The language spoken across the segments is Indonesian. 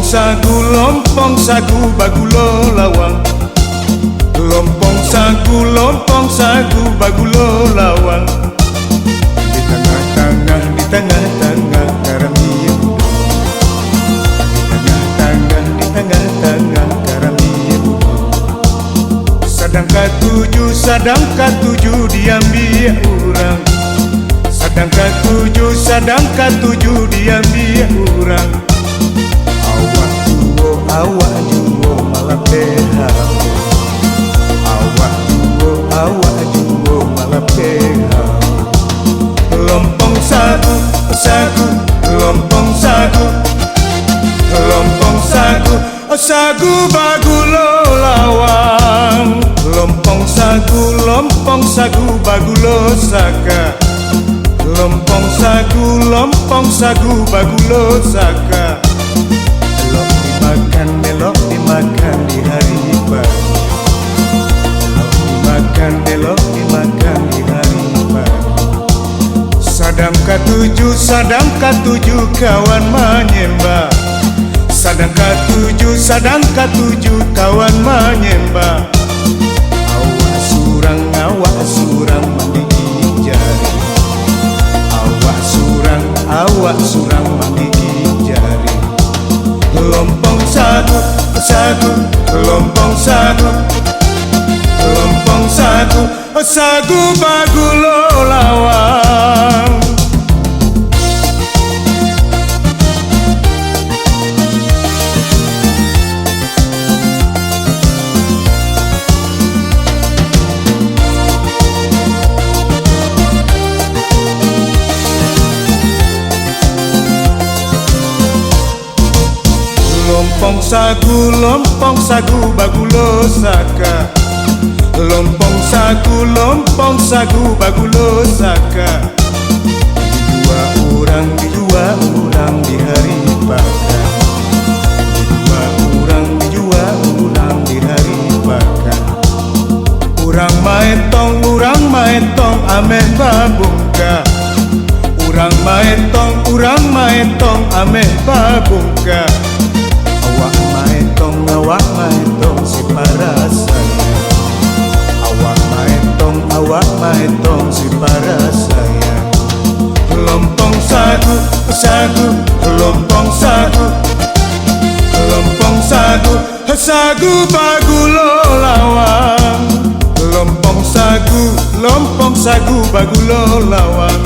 lompong sagu bagulo lawang. Lompong sagu bagulo lawang. Di tengah-tengah karami budo. Di tengah-tengah karami budo. Sadang katujuh diambil orang. Sadang katujuh diambil orang. Awak juo malah behau. Awak juo malah behau. Lompong sagu sagu bagulo lawang. Lompong sagu bagulo saka. Lompong sagu bagulo saka. Elok dimakan di hari baru. Elok dimakan di hari baru. Sadang katujuh kawan menyembah. Sadang katujuh kawan menyembah. Awak surang mandigi jari. Awak surang mandigi jari. Lompong sagu bagulo lawang. Lompong sagu bagulo saka. Lompong sagu bagulo saka. Dijua orang di hari bakar. Dijua orang di hari bakar. Urang maetong ameh babungka. Urang maetong ameh babungka. Awak maetong si para saya. Awak maetong si para saya. Lompong sagu bagulo lawang. Lompong sagu bagulo lawang.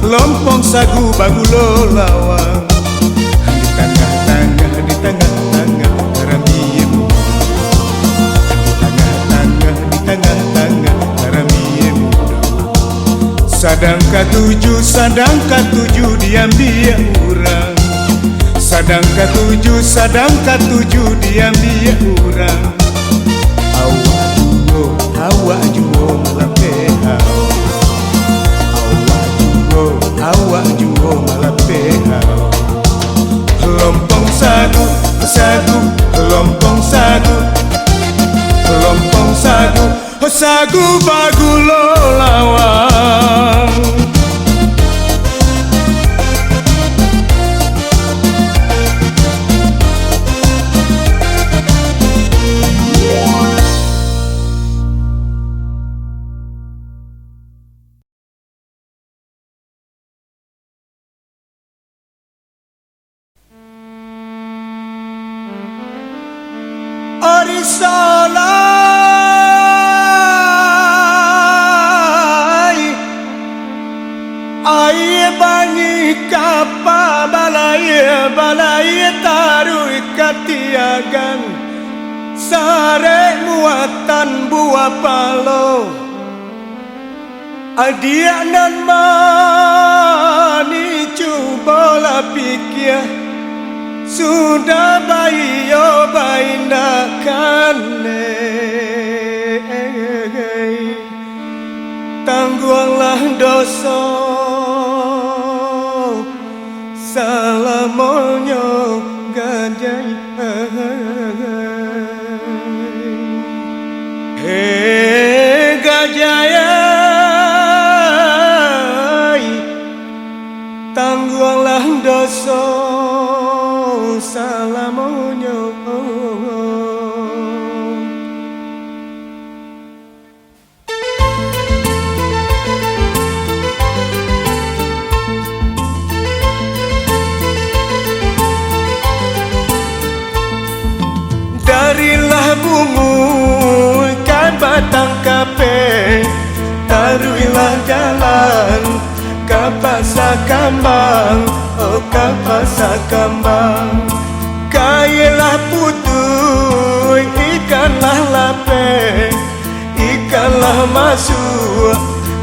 Lompong sagu bagulo lawang. Di tengah-tengah karami mudo. Di tengah-tengah karami mudo. Sadang katujuh diambil orang. Sadang katujuh diambil orang. Awak juo malah behau. Awak juo malah behau. Lompong sagu bagulo lawang. Arisalai ai bangi kapa balai taruh katiagan. Sare muatan buah palo. Adia nan mani cubola pikir. Sudah bayo bainakanne. Tangguhlah dosa salamonyo gajai. Gajai tangguhlah dosa jalan ka pasar kambang, oh ka pasar kambang. Kailah putui, ikanlah lape, ikanlah masuk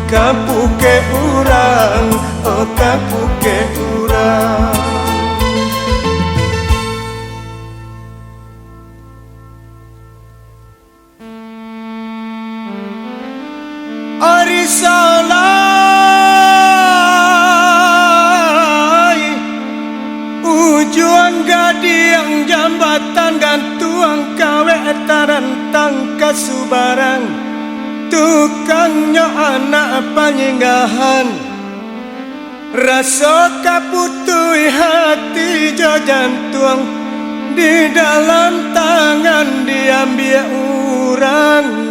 kapuke urang, oh kapuke urang. Arisalai ujuan gadiang jambatan gantuang kawe tarantang kasubarang tukangnya anak panyinggahan rasa kaputui hati jo jantung di dalam tangan diambil urang.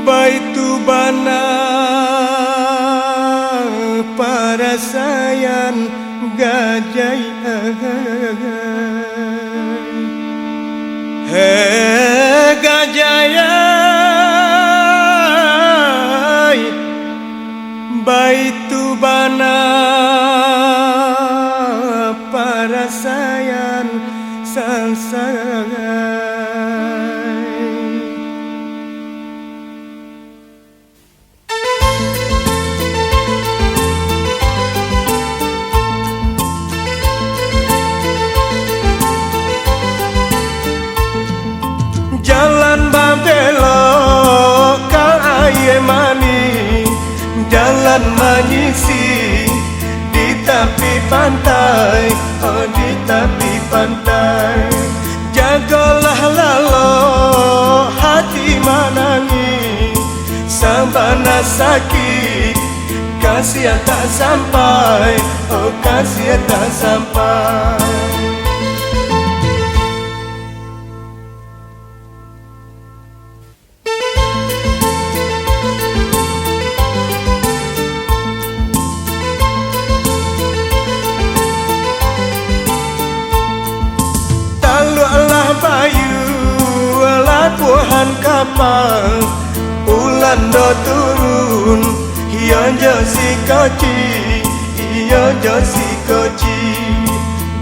Baitu bana para sayan gajai gajayai baitu bana para sayan sansai. Jalan babelok kal aye mani, jalan manyisi di tepi pantai, oh di tepi pantai. Jagalah lalo hati manangi, sabana sakit kasih tak sampai, oh kasih tak sampai. Bayu lapuhan kapal ulan do turun hiyo jo si koci hiyo jo si koci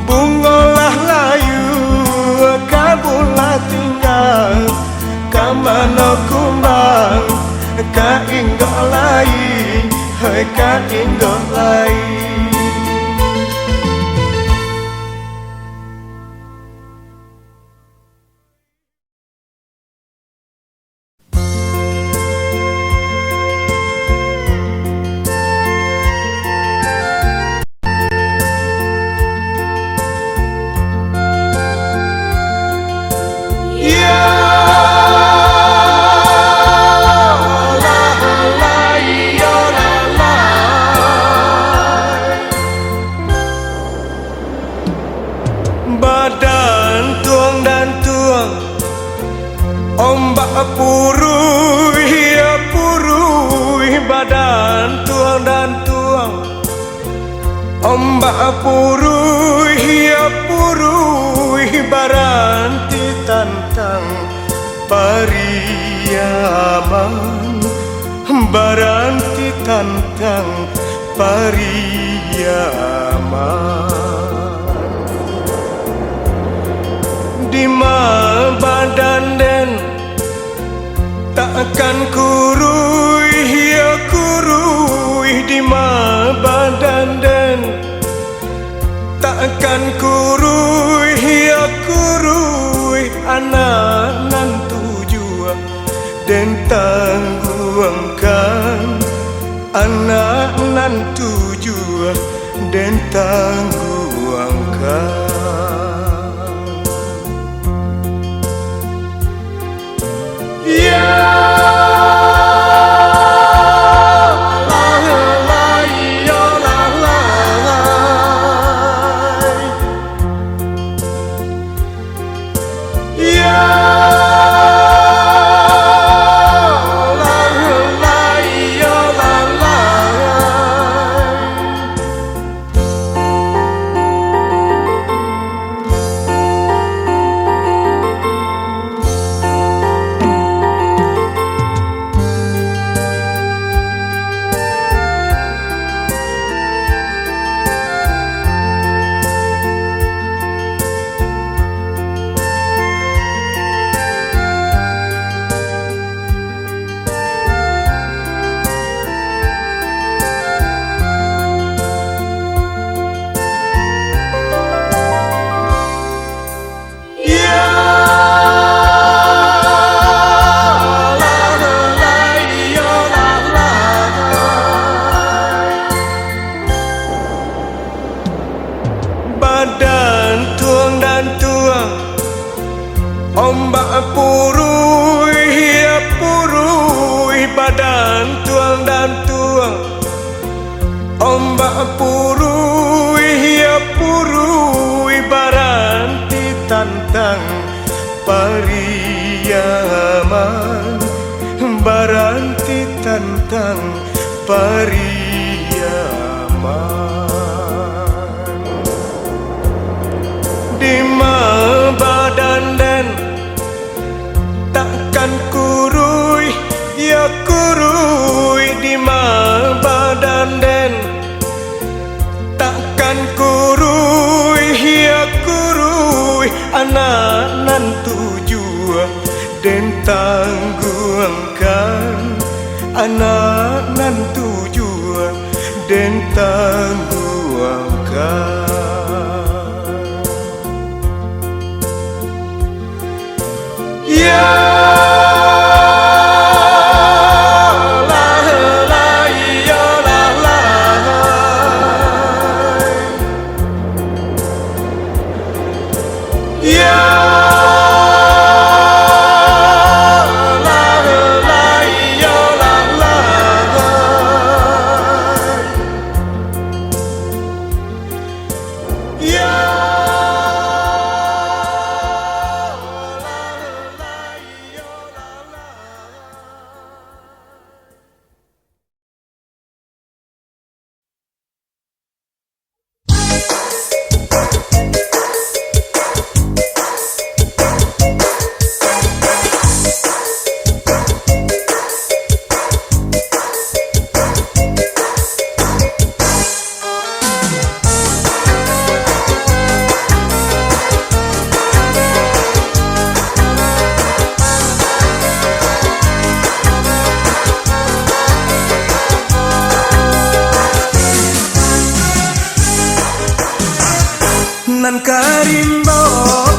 bungolah layu kabulah tinggal kamano kumbang ka inggo lai hai ka inggo lai. Badan tuang dan tuang ombak purui ya purui, badan tuang dan tuang ombak purui ya purui, baranti tantang pariaman, baranti tantang pariaman. Dima badan den takkan kurui ya kurui, dima badan den takkan kurui ya kurui, anak nan tujuan den tangguangkan, anak nan tujuan den tangguangkan. Mbak purui ya purui baranti tantang pariyaman, baranti tantang pariyaman. Dima badan dan takkan kurui ya kurui, dima badan dan takkan kurui ya kurui, anak nan tujuan dan tangguhkan, anak nan tujuan dan tangguhkan. Ya nan karimbo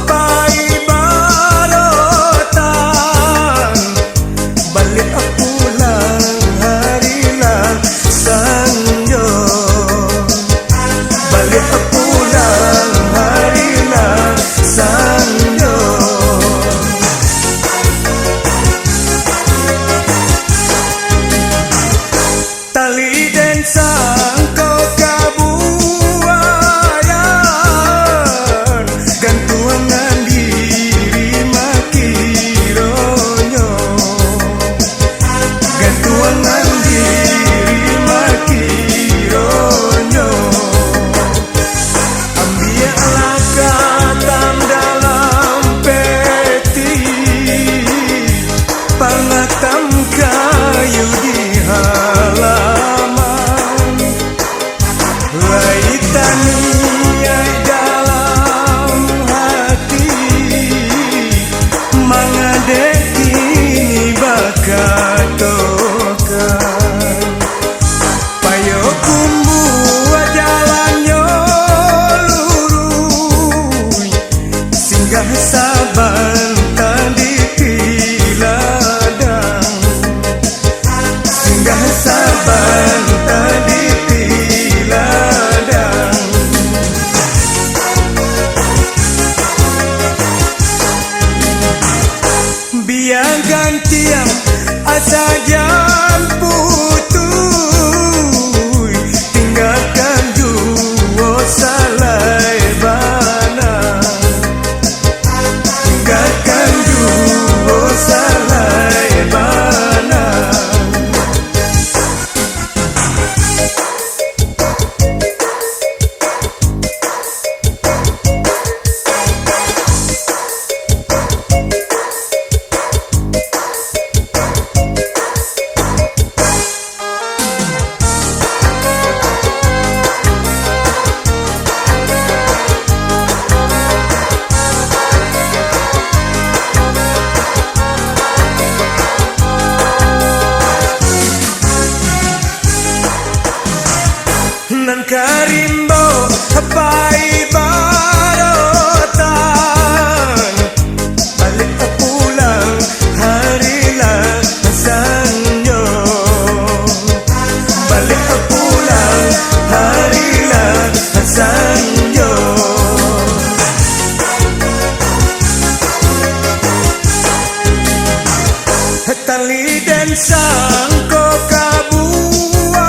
pai barotan, balik pulang harilah sanjo, balik pulang harilah sanjo. Tali dan sangko kabuayan, gantuangan diri makironyo, gantuangan diri makironyo. Ambiarlah katam dalam peti, pangatam kayu di halaman, laitania dalam hati, mangadek ini bakatokan. Payo kumbu jalannya lurus, singgah saban tadi tiladang, singgah saban tadi tiladang. Biar gantian asajan putui, tinggalkan juo salai bana, tinggalkan juo salai bana. Nan karimbo pai barotan, balik pulang harilah sanyo, balik pulang harilah sanyo. Tali dan sangko kabuayan,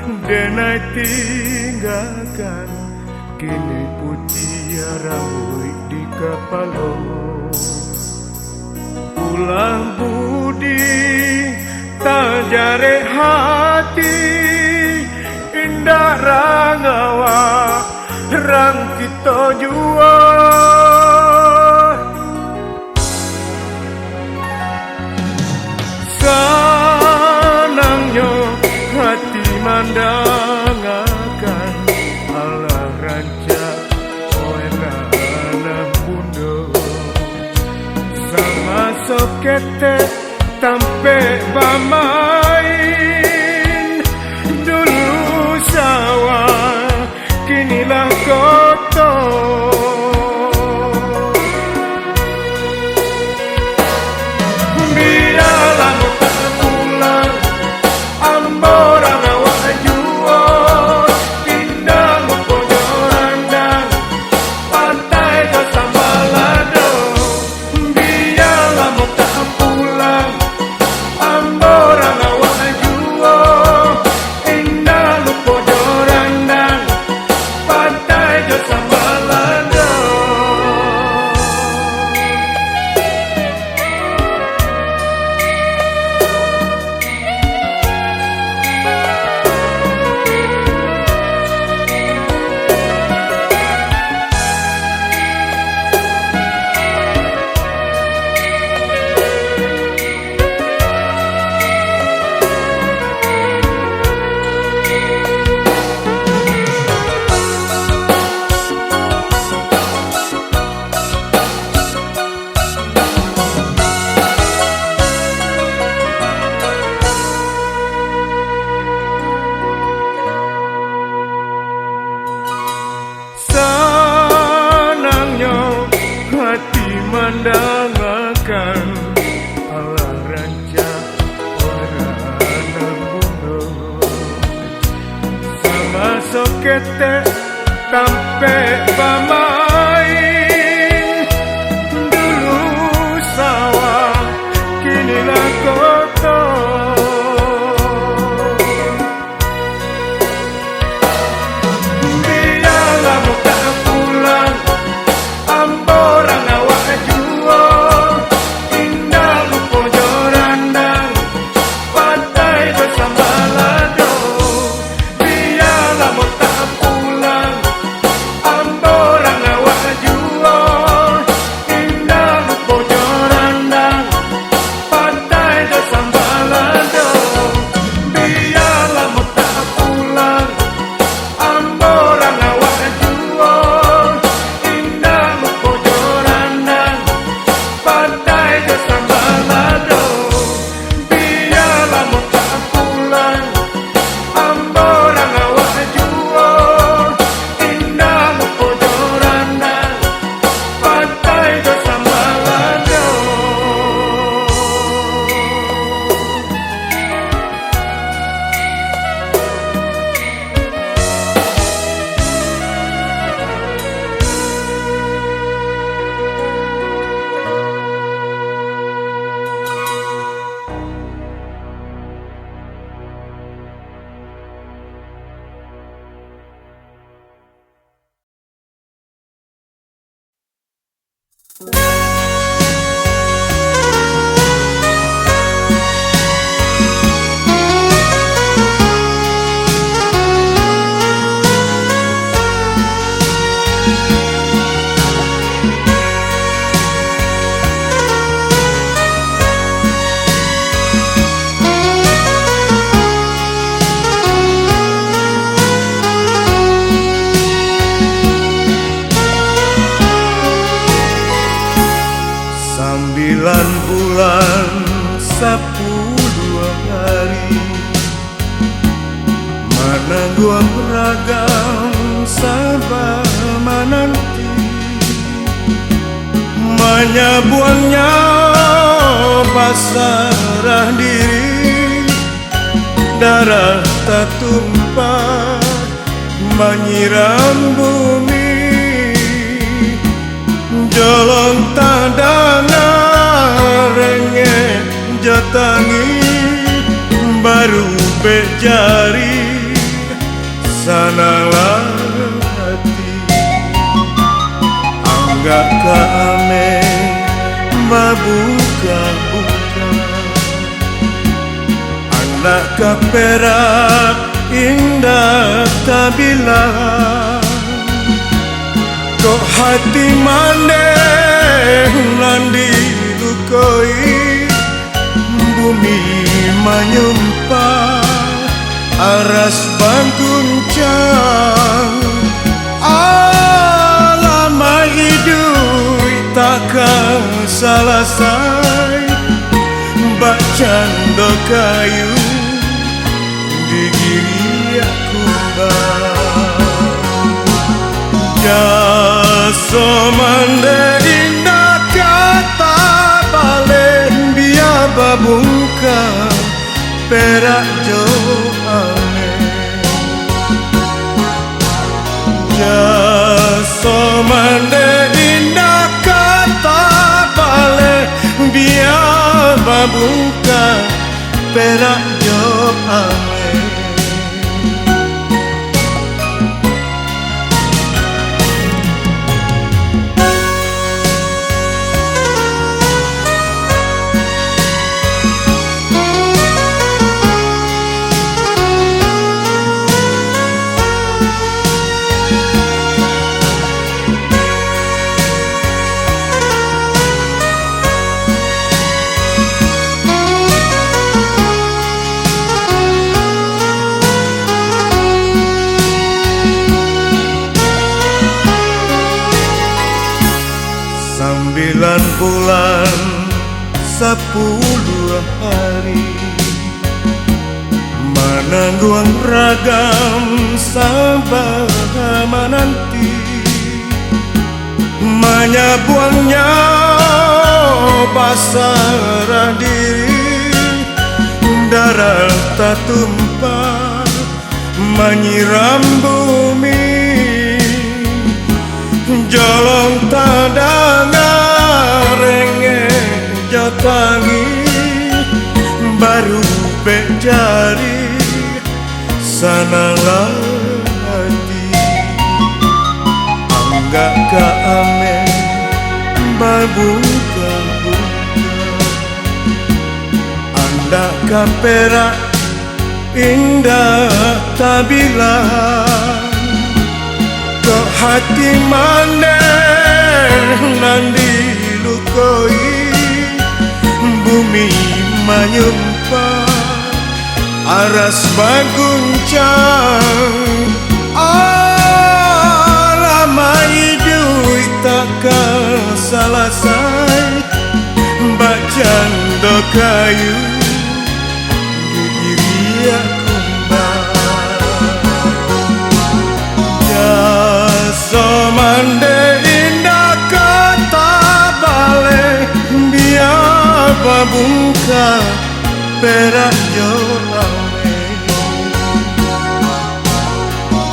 denai tinggalkan kini putih rambut di kepala. Ulang budi tajare hati indah rangawa rang kita jua. Sanangnya hati mandangakan ala ranca oerana bundo sama sokete tampe bamain dulu sawah kinilah kotor. Biarlah tak pulang amboran awak jua indah pojoran dan pantai ke Sambalado. Biarlah tak pulang amboran awak jua indah pojoran dan pantai ke Sambalado. Sanangnya hati mandangakan ala ranca warana bundo sama sokete tampe bamain dulu sawah kinilah kotor. Biarlah tak pulang amboran awak jua indah pojoran dan pantai ke Sambalado. Biarlah tak pulang amboran awak jua indah pojoran dan pantai ke Sambalado. Biarlah tak pulang amboran awak jua indah pojoran dan pantai ke Sambalado. Biarlah tak pulang amboran awak jua indah pojoran dan pantai ke Sambalado. Sembilan bulan 10 hari menanggung ragam sabar menanti menyabuangnya pasrah diri darah tak tumpah menyiram bumi jolong tadana renge jatangi baru bejari Anggak kame mabuka-buka anak kaperak indah tabila kok hati maneh nandi lukoi bumi menyumpah aras bangkuncang alama hidup takkan selesai bak cando kayu digiri aku jasa mande indah kata balen biar babungka perak jo ame jasa mande indah kata balen biar babungka perak jo ame Sembilan bulan 10 hari menanggung ragam sabar menanti menyabuangnya pasrah diri darah tak tumpah menyiram bumi jolong tadangan renge jatangi baru becari sananglah hati anggak kame babuka-buka anda kaperak indah tabilah kok hati maneh nandi lukoi bumi menyumpah aras baguncang alama hidup takkan selesai bak cando kayu digiri aku mande indah kata bale biar babungka perak jo ame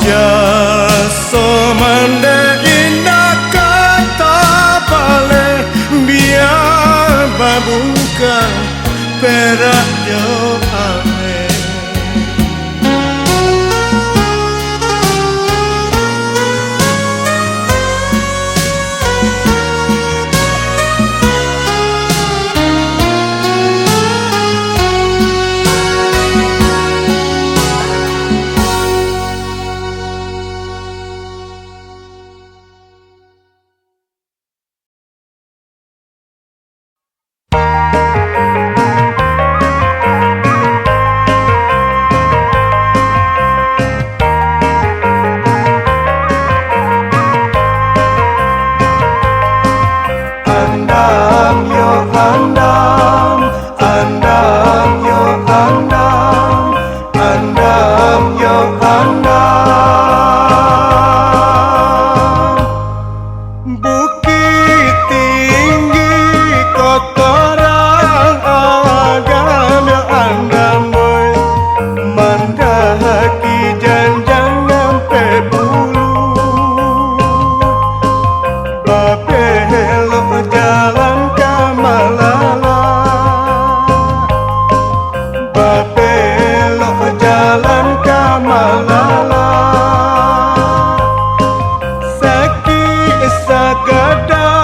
jasa mande indah kata bale biar babungka perak jo ame Malala Saki Sagada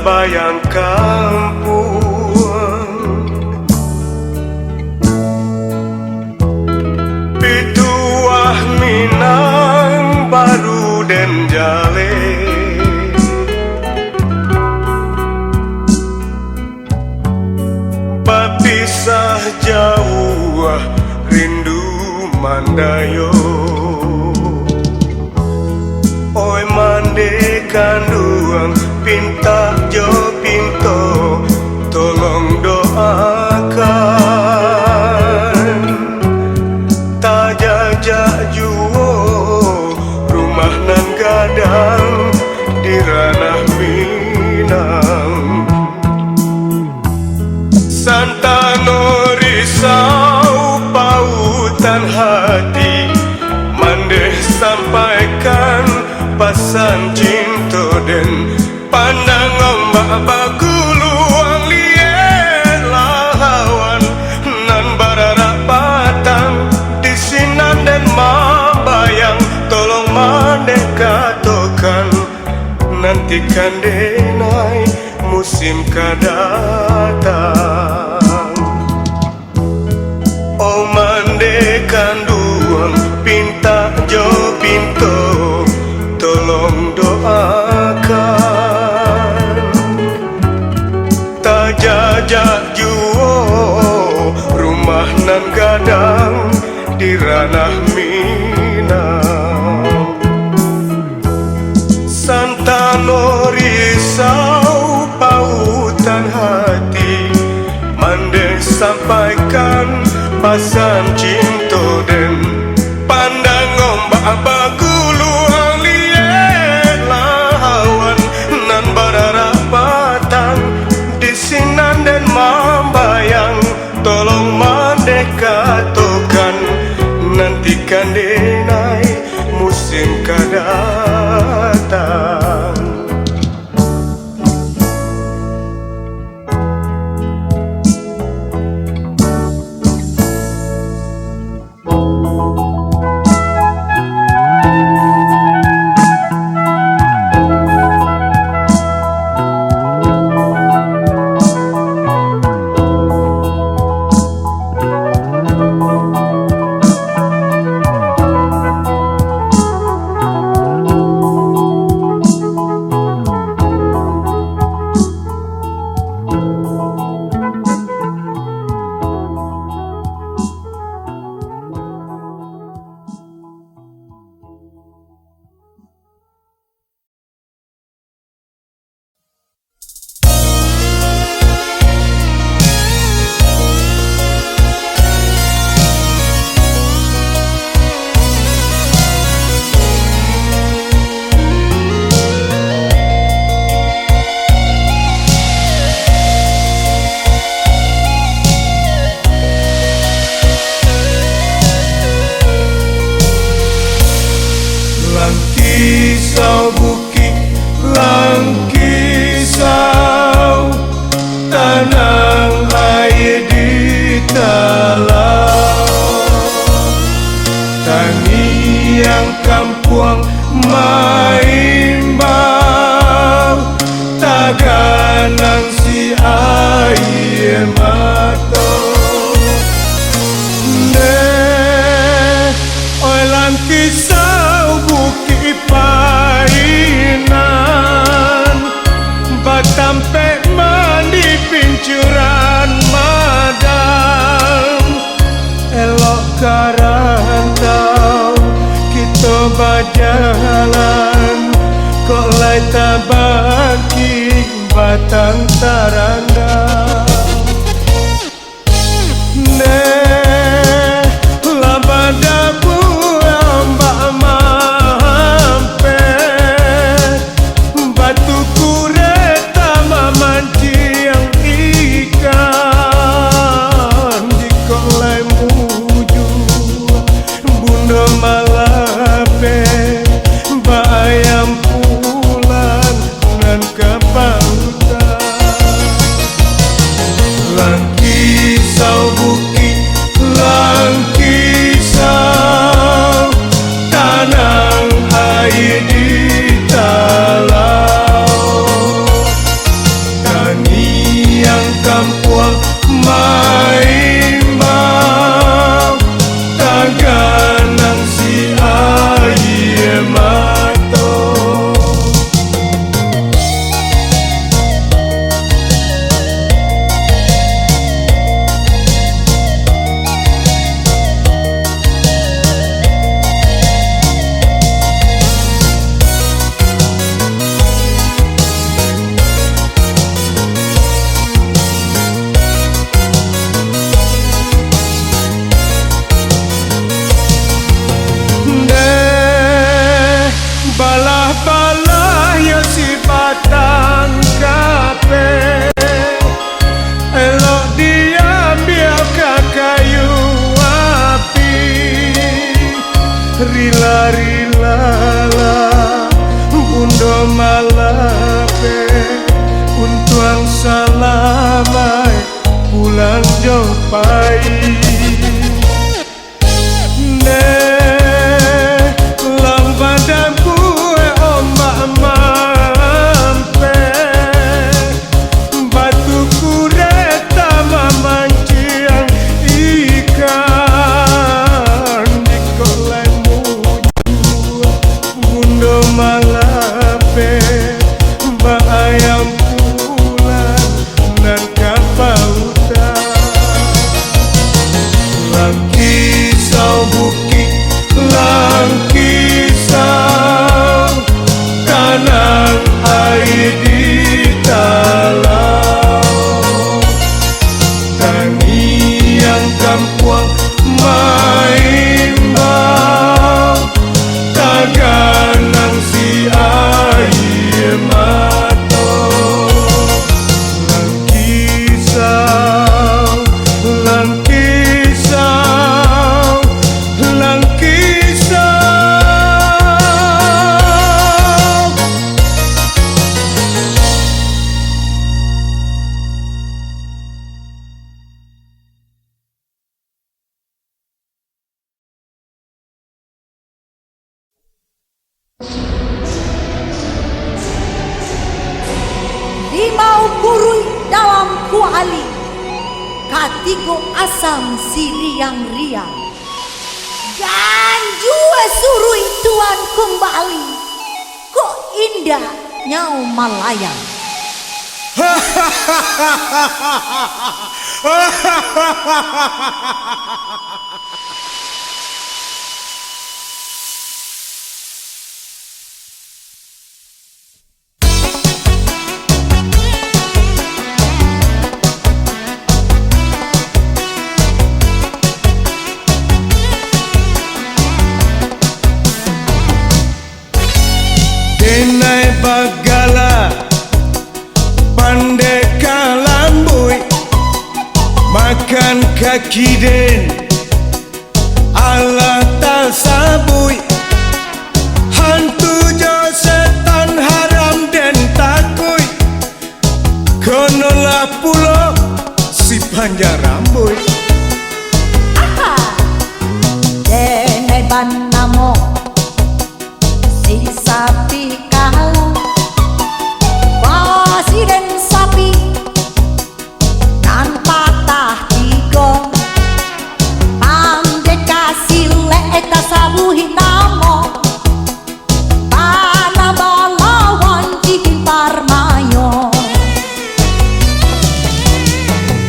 bayang kampung Pituah Minang baru den jale Bapisah jauh rindu mandayo Oi mande kanduang pinta jo pinto tolong doakan tajajak juo rumah nan gadang di ranah Minang Santano risau pautan hati mande sampaikan pasan cinta den pandang ombak baguluang liat lawan nan bararak patang di sinan den mambayang tolong mandeka tokan nantikan denai musim kadatang oh mandekan duang pinta jo pinto tolong doakan tajajak juo rumah nan gadang di ranah Minang Santano risau pautan hati mande sampaikan pasan cinta den pandang ombak bagulu mambayang tolong mandeka tokan nantikan denai musim kadatang Kisau bukit langkisau tanang air di talau tani yang kampuang maimbau taganang si air mato ne oi langkisau bukit painan batampe mandi pincuran madang elok karantau kita berjalan kok lai tabaki batang tarandang ne labada buambak bayam pulang nan kepautan Apalah ya si batang kape, elok diambil ke kayu api. Rila-rila lah bundo malape, untuang salamai pulang jopai. Limau purui dalam kuali, katigo asam siriang riang, ganjua surui tuan kembali, kok indah nyau malayang. Denai bagala pandai kalambui, makan kaki den ala tak sabui. Hantu jo setan haram den takui, konolah pulo si panjang rambut. Aha, denai banamo si sapi kalah, basi dan sapi nan patah tiga, pandai kasih leta sabuhi namo, pana balawan cikin parmayo.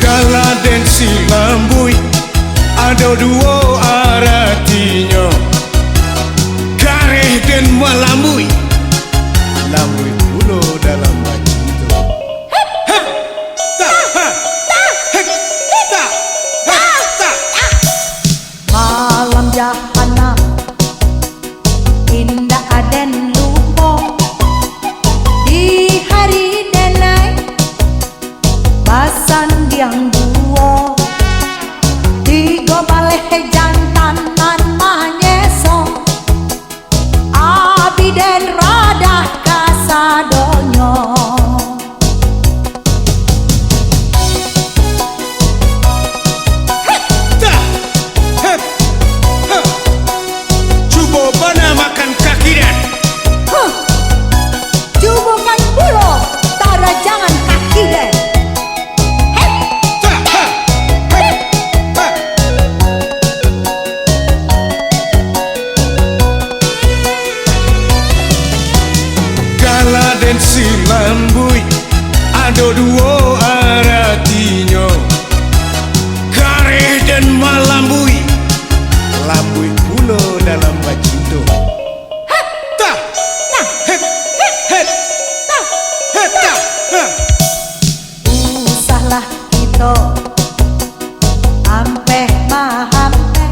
Kala den si lambui ada dua artinya, kareh dan malambui, lambui pulo dalam baju itu. Malam jahanam indah aden lupo, di hari denai basan diang duo, tiga baleh jantanan manyeso, abi den radah kasadonyo. Cuba bana makan kaki dan Cubukan pulo, tara jangan kaki deh. Kala den si lambui ada dua artinya, kareh dan malambui, lambui pulo dalam baju itu. Usahlah kita ampeh mahampe,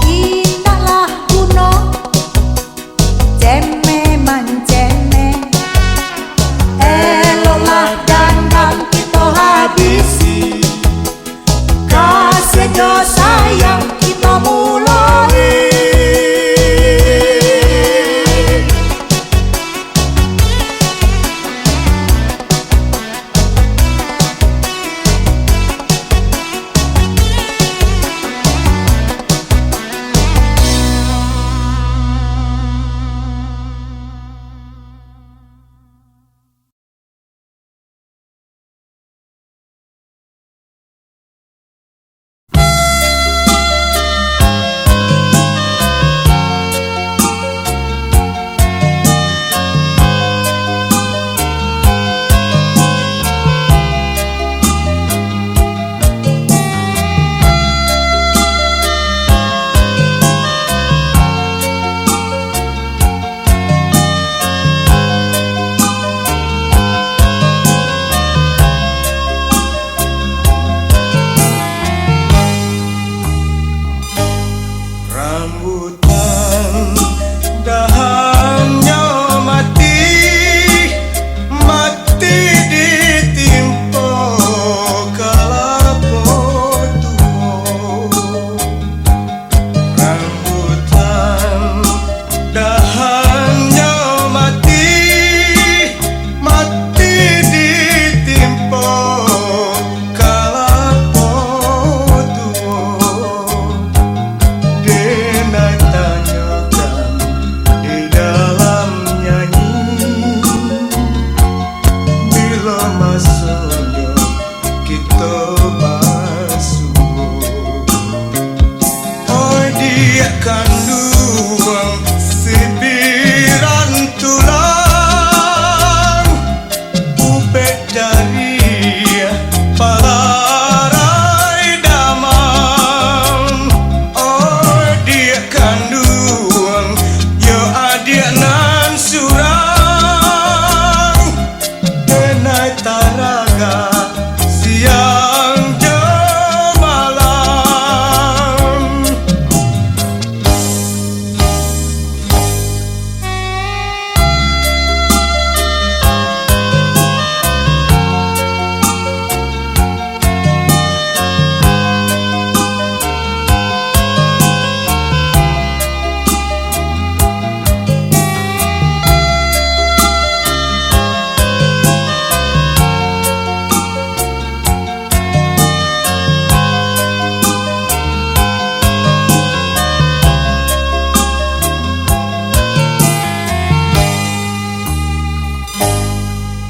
indahlah kuno, ceme mancene. Eloklah dendam kita habisi, kasih do sayang kita mulai.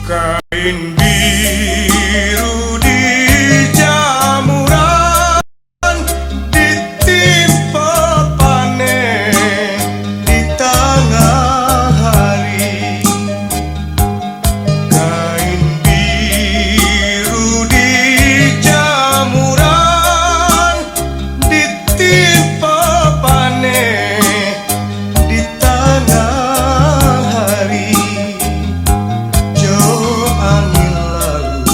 Kain biru di jamuran, ditimpa panen di tengah hari. Kain biru di jamuran, ditimpa panen di tengah hari. Angin lalu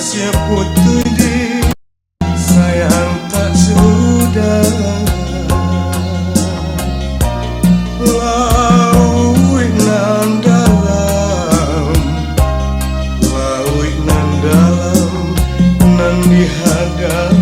kasih putih di sayang tak sudah laut nan dalam nan dihadang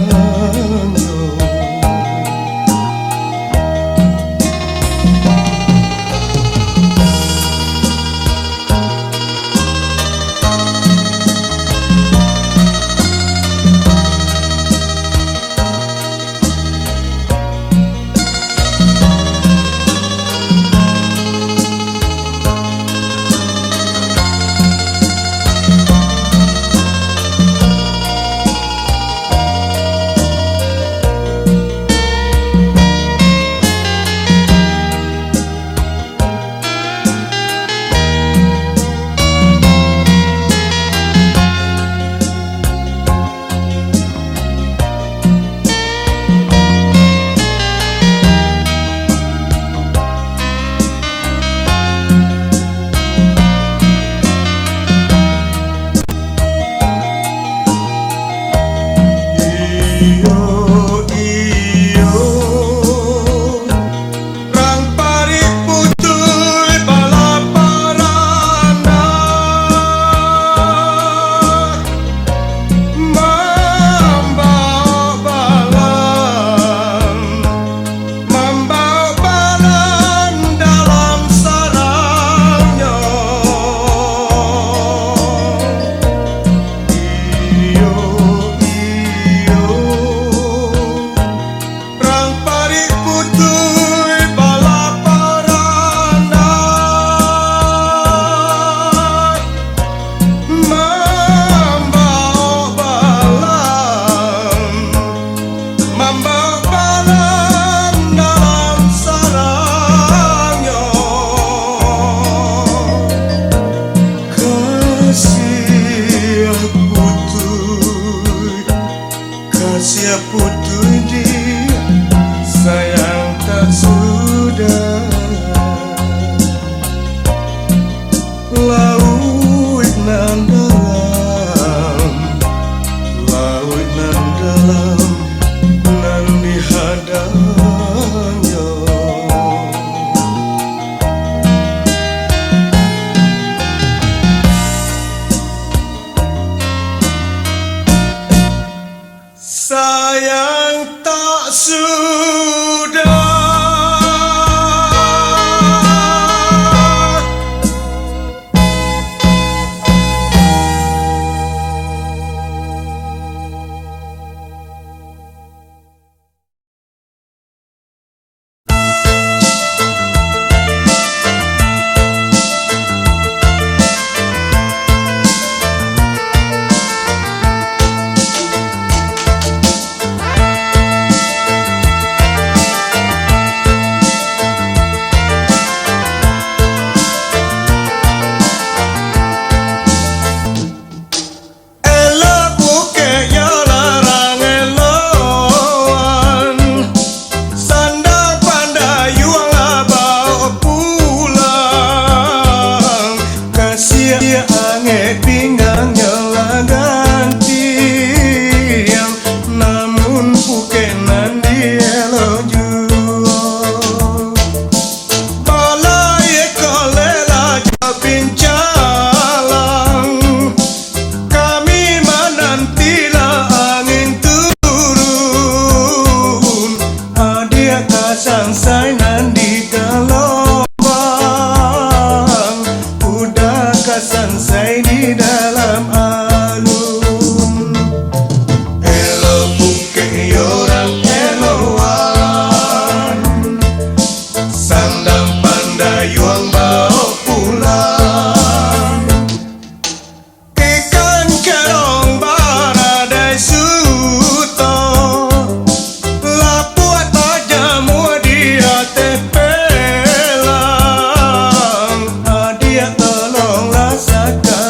Kasih putu di sayang tak sudah laut nan dalam nan dihadangnya sayang tak sudah. Sangsai nan di gelombang, udah kasangsai di dalam alun. Elo buke orang eloan, sandang pandai yuang bawa pulang. Ikan kerong baradai suto, lapuat tajam tepelang, dia tolong rasakan.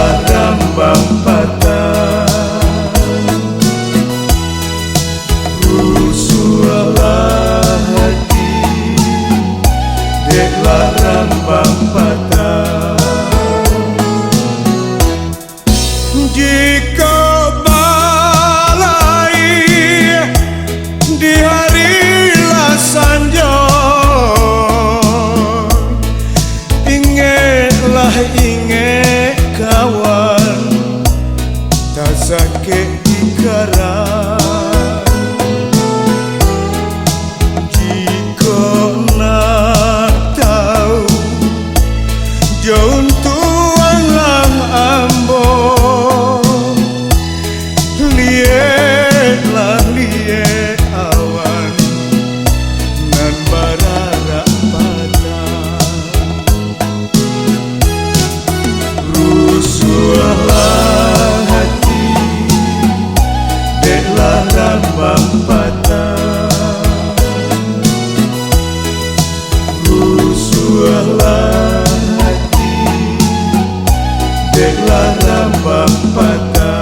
Deklah rambang patah, rusuhlah hati. Deklah rambang patah, jika balai di hari lasanjon, ingetlah inget kawan, tak sakit dikaran. Jika nak tahu jauh tuanglah ambo, lietlah liet awan nan bararak patah. Rusuhlah hati, deklah rambang patah. Rusuhlah hati, deklah rambang patah.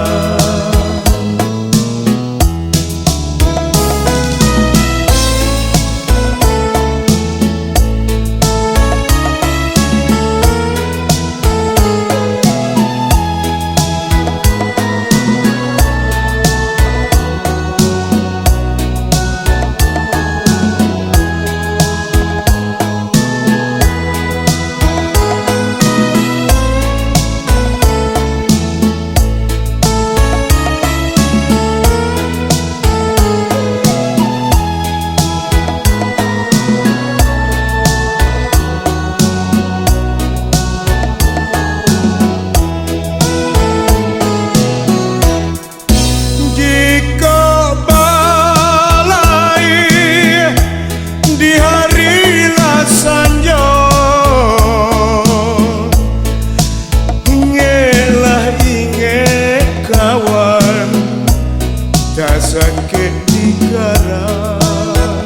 Tak sakit dikaran.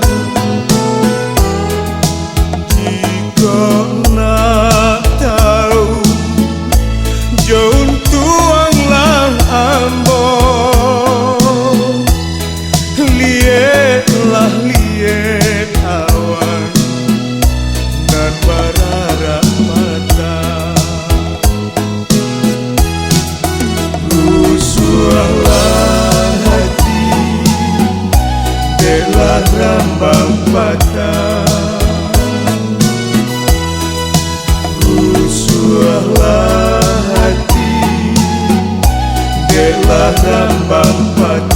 Jika nak tahu jauh tuanglah ambo, lietlah liet awan dan bararak patah. Rusuhlah hati, deklah rambang patah. Rusuhlah hati, deklah rambang patah.